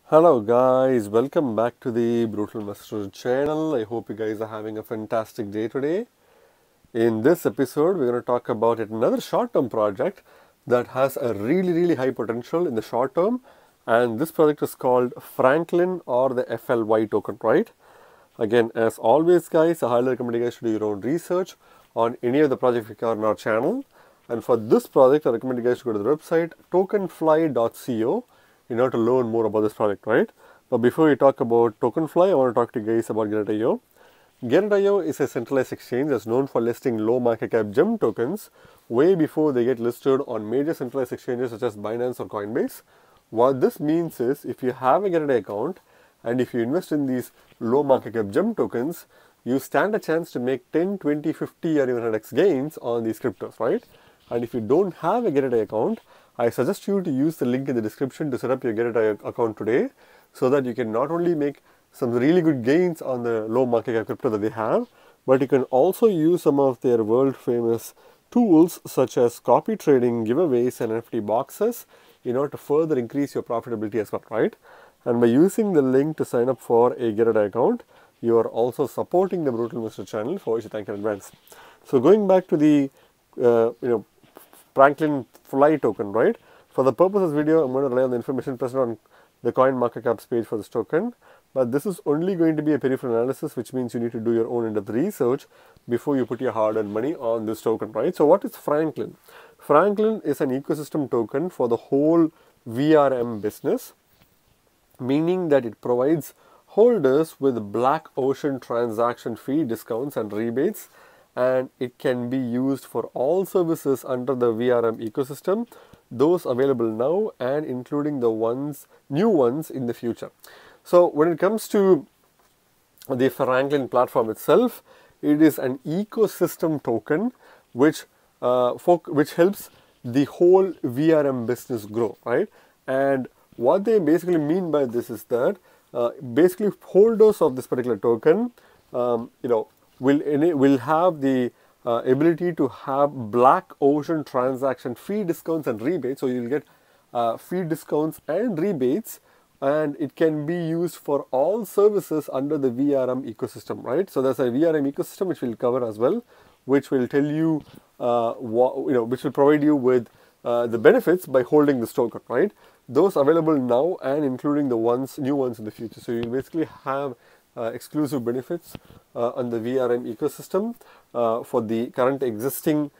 Hello guys, welcome back to the Brutal Master channel. I hope you guys are having a fantastic day today. In this episode, we're going to talk about another short-term project that has a really high potential in the short term, and this project is called Franklin or the FLY token, right? Again, as always guys, I highly recommend you guys to do your own research on any of the projects we cover on our channel. And for this project, I recommend you guys to go to the website tokenfly.co in order to learn more about this project, right? But before we talk about Tokenfly, I want to talk to you guys about Gateio. Gateio is a centralized exchange that's known for listing low market cap gem tokens way before they get listed on major centralized exchanges such as Binance or Coinbase. What this means is if you have a Gateio account and if you invest in these low market cap gem tokens, you stand a chance to make 10, 20, 50 or even 100x gains on these cryptos, right? And if you don't have a Gateio account, I suggest you to use the link in the description to set up your Gateio account today so that you can not only make some really good gains on the low market cap crypto that they have, but you can also use some of their world famous tools such as copy trading, giveaways and NFT boxes in order to further increase your profitability as well, right? And by using the link to sign up for a Gateio account, you are also supporting the Brutal Master channel, for which I thank you in advance. So going back to the Franklin Fly token, right? For the purpose of this video, I'm going to rely on the information present on the coin market caps page for this token. But this is only going to be a peripheral analysis, which means you need to do your own in-depth research before you put your hard-earned money on this token, right? So what is Franklin? Franklin is an ecosystem token for the whole VRM business, meaning that it provides holders with black ocean transaction fee discounts and rebates, and it can be used for all services under the VRM ecosystem, those available now and including the new ones in the future. So when it comes to the Franklin platform itself, it is an ecosystem token which helps the whole VRM business grow, right? And what they basically mean by this is that basically holders of this particular token, will have the ability to have black ocean transaction fee discounts and rebates. So you'll get fee discounts and rebates, and it can be used for all services under the VRM ecosystem, right? So there's a VRM ecosystem which we'll cover as well, which will tell you, which will provide you with the benefits by holding this token, right? Those available now and including the new ones in the future. So you basically have exclusive benefits on the VRM ecosystem for the current existing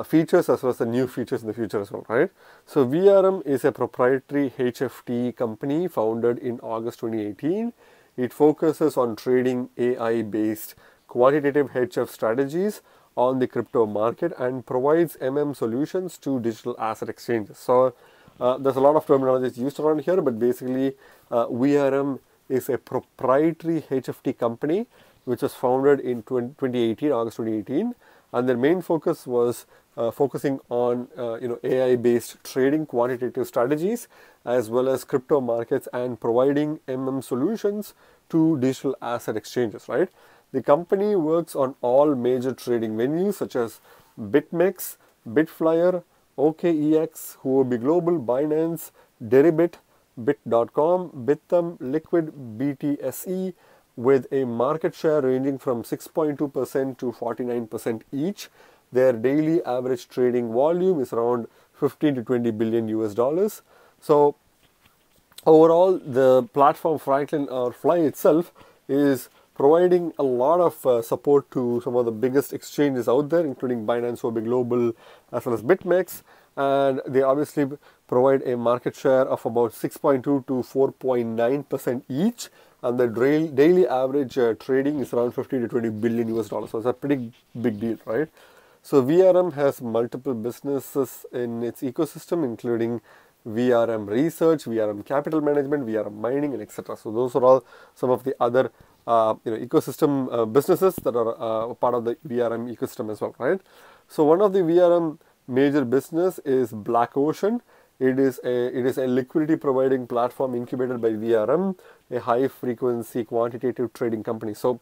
features as well as the new features in the future as well, right? So VRM is a proprietary HFT company founded in August 2018. It focuses on trading AI-based quantitative HF strategies on the crypto market and provides solutions to digital asset exchanges. So there's a lot of terminology used around here, but basically VRM is a proprietary HFT company which was founded in 2018, August 2018, and their main focus was focusing on AI-based trading quantitative strategies as well as crypto markets and providing solutions to digital asset exchanges, right? The company works on all major trading venues such as BitMEX, Bitflyer, OKEX, Huobi Global, Binance, Deribit, Bit.com, Bithumb, Liquid, BTSE, with a market share ranging from 6.2% to 49% each. Their daily average trading volume is around 15 to 20 billion US dollars. So overall, the platform Franklin or Fly itself is providing a lot of support to some of the biggest exchanges out there, including Binance, Huobi Global, as well as BitMEX. And they obviously provide a market share of about 6.2 to 4.9% each. And the daily average trading is around 15 to 20 billion US dollars. So it's a pretty big deal, right? So VRM has multiple businesses in its ecosystem, including VRM research, VRM capital management, VRM mining, and etc. So those are all some of the other ecosystem businesses that are part of the VRM ecosystem as well, right? So one of the VRM major business is Black Ocean. It is a liquidity providing platform incubated by VRM, a high frequency quantitative trading company. So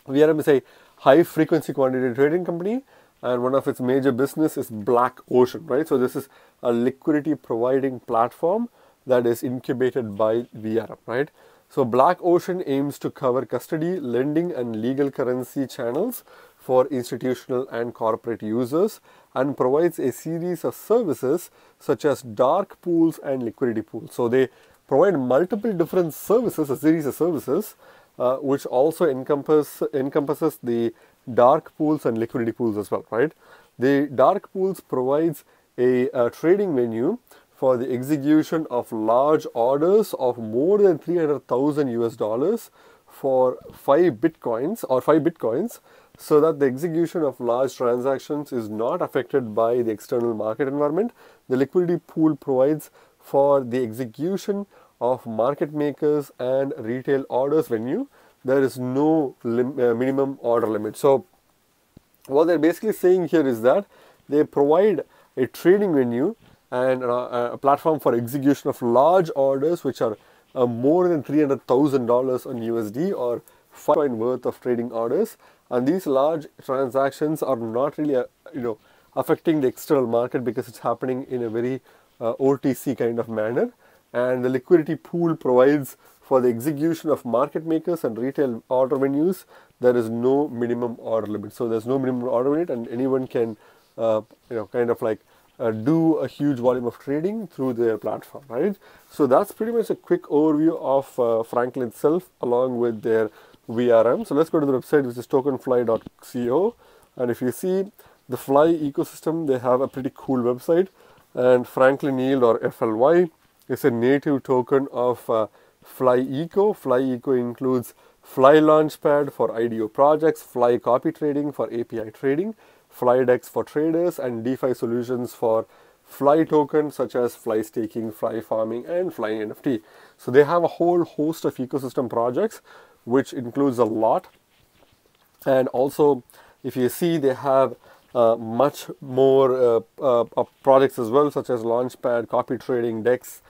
VRM is a high frequency quantitative trading company, and one of its major business is Black Ocean, right? So this is a liquidity providing platform that is incubated by VRM, right? So Black Ocean aims to cover custody, lending, and legal currency channels for institutional and corporate users, and provides a series of services such as dark pools and liquidity pools. So they provide multiple different services, a series of services, which also encompasses the dark pools and liquidity pools as well, right? The dark pools provides a trading venue for the execution of large orders of more than 300,000 US dollars for 5 bitcoins, so that the execution of large transactions is not affected by the external market environment. The liquidity pool provides for the execution of market makers and retail orders venue. There is no minimum order limit. So what they're basically saying here is that they provide a trading venue and a platform for execution of large orders which are more than $300,000 on USD or $5 worth of trading orders, and these large transactions are not really affecting the external market because it's happening in a very OTC kind of manner. And the liquidity pool provides for the execution of market makers and retail order venues. There is no minimum order limit. So there's no minimum order limit, and anyone can do a huge volume of trading through their platform, right? So that's pretty much a quick overview of Franklin itself along with their VRM. So let's go to the website, which is tokenfly.co, and if you see the Fly ecosystem, they have a pretty cool website. And Franklin Yield, or FLY, is a native token of Fly Eco. Fly Eco includes Fly Launchpad for IDO projects, Fly Copy Trading for API trading, FlyDex for traders, and DeFi solutions for Fly tokens such as Fly staking, Fly farming, and Fly NFT. So they have a whole host of ecosystem projects, which includes a lot. And also, if you see, they have much more projects as well, such as Launchpad, copy trading, DEX,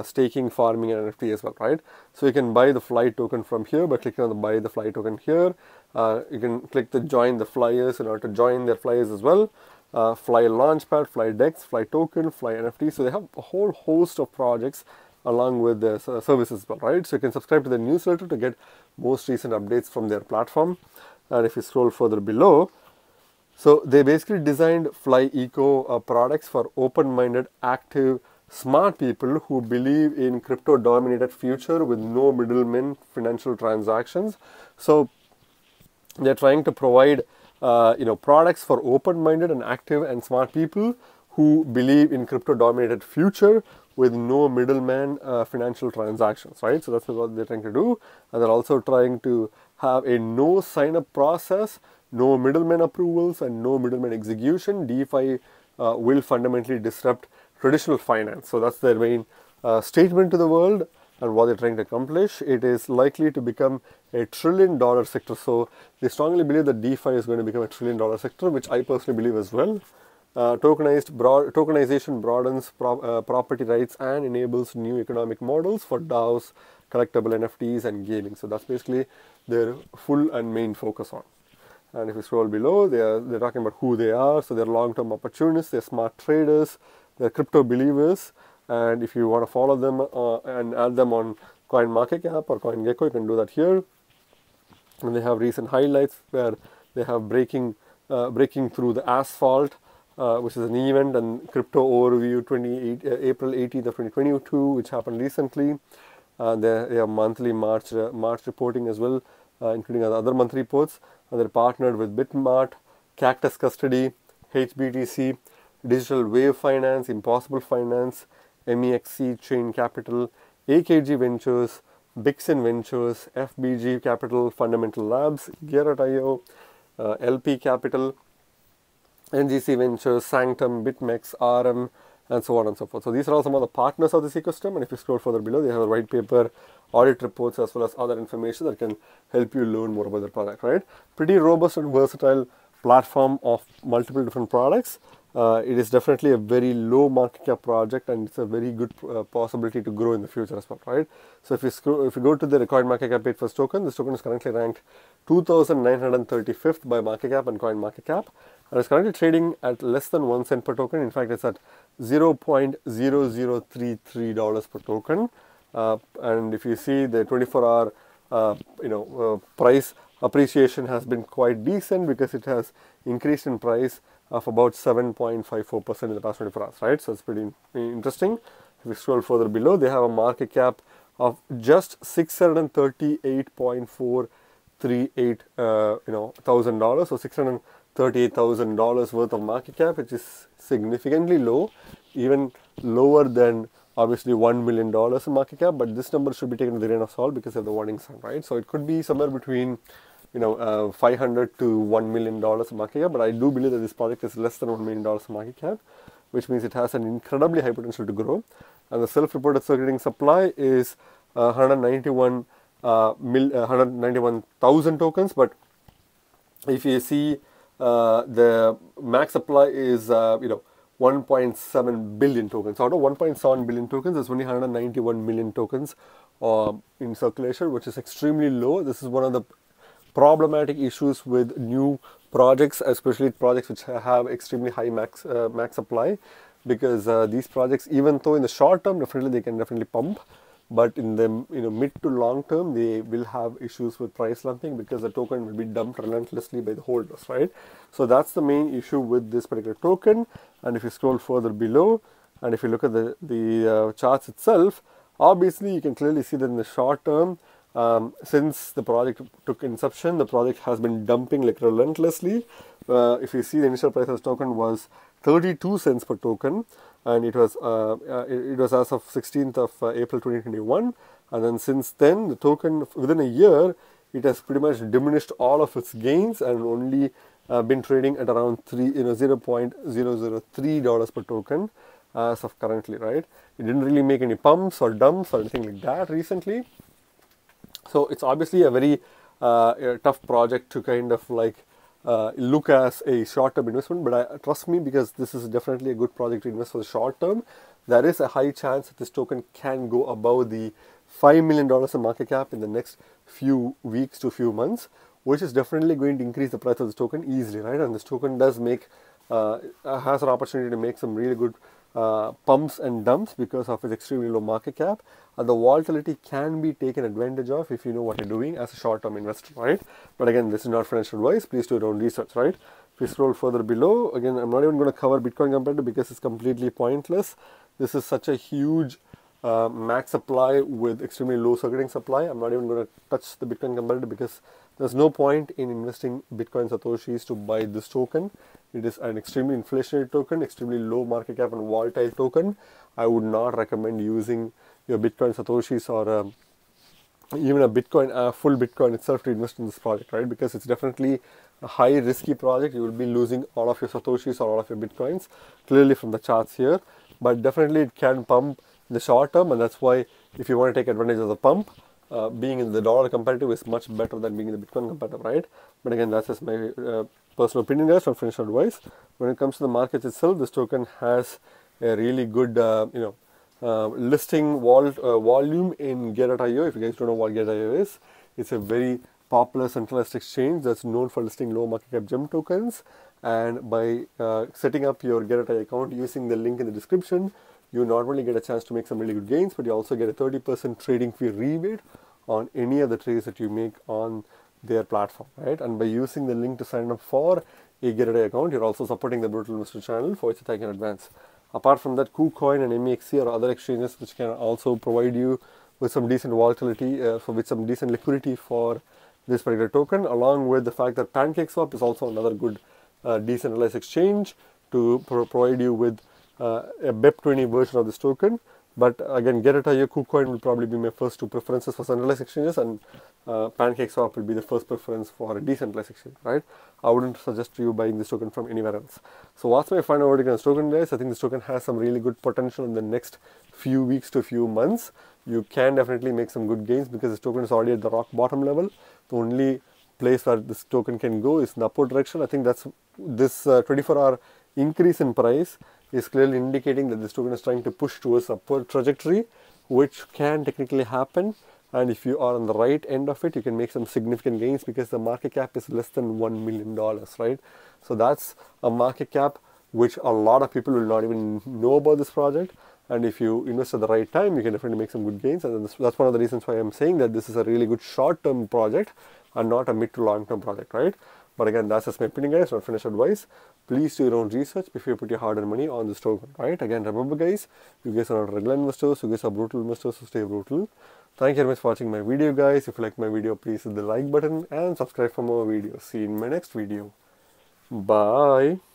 staking, farming, and NFT as well, right? So you can buy the Fly token from here by clicking on the buy the Fly token here. You can click the join the flyers in order to join their flyers as well. Fly Launchpad, Fly DEX, Fly token, Fly NFT. So they have a whole host of projects along with their services as well, right? So you can subscribe to the newsletter to get most recent updates from their platform. And if you scroll further below, so they basically designed Fly Eco products for open-minded, active, smart people who believe in crypto-dominated future with no middlemen financial transactions. So they're trying to provide products for open-minded and active and smart people who believe in crypto-dominated future with no middleman financial transactions, right? So that's what they're trying to do. And they're also trying to have a no sign-up process, no middleman approvals, and no middleman execution. DeFi will fundamentally disrupt traditional finance. So that's their main statement to the world and what they're trying to accomplish. It is likely to become a $1 trillion sector. So they strongly believe that DeFi is going to become a $1 trillion sector, which I personally believe as well. Tokenization broadens property rights and enables new economic models for DAOs, collectible NFTs, and gaming. So that's basically their full and main focus on. And if you scroll below, they're talking about who they are. So they're long-term opportunists, they're smart traders, they're crypto believers. And if you want to follow them and add them on CoinMarketCap or CoinGecko, you can do that here. And they have recent highlights where they have breaking through the asphalt, which is an event, and crypto overview April 18th of 2022, which happened recently. They have monthly March reporting as well, including other month reports. And they're partnered with Bitmart, Cactus Custody, HBTC, Digital Wave Finance, Impossible Finance, MEXC, Chain Capital, AKG Ventures, Bixen Ventures, FBG Capital, Fundamental Labs, Gear.io, LP Capital, NGC Ventures, Sanctum, BitMEX, RM, and so on and so forth. So these are all some of the partners of this ecosystem. And if you scroll further below, they have a white paper, audit reports, as well as other information that can help you learn more about the product, right? Pretty robust and versatile platform of multiple different products. It is definitely a very low market cap project, and it's a very good possibility to grow in the future as well, right? So if you go to the CoinMarketCap paid first token, this token is currently ranked 2,935th by market cap and CoinMarketCap, and it's currently trading at less than 1 cent per token. In fact, it's at $0.0033 per token. And if you see the 24-hour price appreciation has been quite decent because it has increased in price of about 7.54% in the past 24 hours, right? So it's pretty interesting. If we scroll further below, they have a market cap of just $638.438 thousand dollars, so $638,000 worth of market cap, which is significantly low, even lower than obviously $1 million in market cap. But this number should be taken with a grain of salt because of the warning sign, right? So it could be somewhere between $500 to $1 million in market cap, but I do believe that this project is less than $1 million in market cap, which means it has an incredibly high potential to grow. And the self-reported circulating supply is 191,000 tokens, but if you see the max supply is 1.7 billion tokens. Out of 1.7 billion tokens, there's only 191 million tokens in circulation, which is extremely low. This is one of the problematic issues with new projects, especially projects which have extremely high max supply, because these projects, even though in the short term they can definitely pump, but in the mid to long term they will have issues with price slumping because the token will be dumped relentlessly by the holders, right? So that's the main issue with this particular token. And if you scroll further below and if you look at the charts itself, obviously you can clearly see that in the short term, since the project took inception, the project has been dumping like relentlessly. If you see, the initial price of the token was 32 cents per token, and it was as of 16th of April 2021. And then since then, the token within a year, it has pretty much diminished all of its gains and only been trading at around $0.003 per token as of currently, right? It didn't really make any pumps or dumps or anything like that recently. So it's obviously a very tough project to kind of like look as a short-term investment, but trust me, because this is definitely a good project to invest for the short term. There is a high chance that this token can go above the $5 million in market cap in the next few weeks to few months, which is definitely going to increase the price of this token easily, right? And this token does has an opportunity to make some really good pumps and dumps because of its extremely low market cap, and the volatility can be taken advantage of if you know what you're doing as a short-term investor, right? But again, this is not financial advice. Please do your own research, right? If you scroll further below, again, I'm not even going to cover Bitcoin competitor because it's completely pointless. This is such a huge max supply with extremely low circulating supply. I'm not even going to touch the Bitcoin competitor because there's no point in investing Bitcoin Satoshis to buy this token. It is an extremely inflationary token, extremely low market cap and volatile token. I would not recommend using your Bitcoin Satoshis or even a Bitcoin, full Bitcoin itself to invest in this project, right? Because it's definitely a high risky project. You will be losing all of your Satoshis or all of your Bitcoins, clearly from the charts here. But definitely it can pump in the short term, and that's why if you want to take advantage of the pump, being in the dollar competitive is much better than being in the Bitcoin competitive, right? But again, that's just my personal opinion, guys, not financial advice. When it comes to the market itself, this token has a really good, listing volume in Gateio. If you guys don't know what Gateio is, it's a very popular centralized exchange that's known for listing low market cap gem tokens. And by setting up your Gateio account using the link in the description, you not only get a chance to make some really good gains, but you also get a 30% trading fee rebate on any of the trades that you make on their platform, right? And by using the link to sign up for a Gateio account, you're also supporting the Brutal Investor channel, for which I thank in advance. Apart from that, KuCoin and MEXC are other exchanges which can also provide you with some decent volatility, with some decent liquidity for this particular token, along with the fact that PancakeSwap is also another good decentralized exchange to provide you with a BEP20 version of this token. But again, Gateio, KuCoin will probably be my first two preferences for centralized exchanges, and PancakeSwap will be the first preference for a decentralized exchange, right? I wouldn't suggest you buying this token from anywhere else. So what's my final verdict on this token, guys? I think this token has some really good potential in the next few weeks to few months. You can definitely make some good gains because this token is already at the rock bottom level. The only place where this token can go is in the upward direction. I think that's this 24-hour increase in price is clearly indicating that this token is trying to push towards upward trajectory, which can technically happen. And if you are on the right end of it, you can make some significant gains because the market cap is less than $1 million, right? So that's a market cap which a lot of people will not even know about this project. And if you invest at the right time, you can definitely make some good gains. And that's one of the reasons why I'm saying that this is a really good short-term project and not a mid to long-term project, right? But again, that's just my opinion, guys, not finished advice. Please do your own research before you put your hard-earned money on this token, right? Again, remember, guys, you guys are not regular investors, you guys are brutal investors, so stay brutal. Thank you very much for watching my video, guys. If you like my video, please hit the like button and subscribe for more videos. See you in my next video. Bye.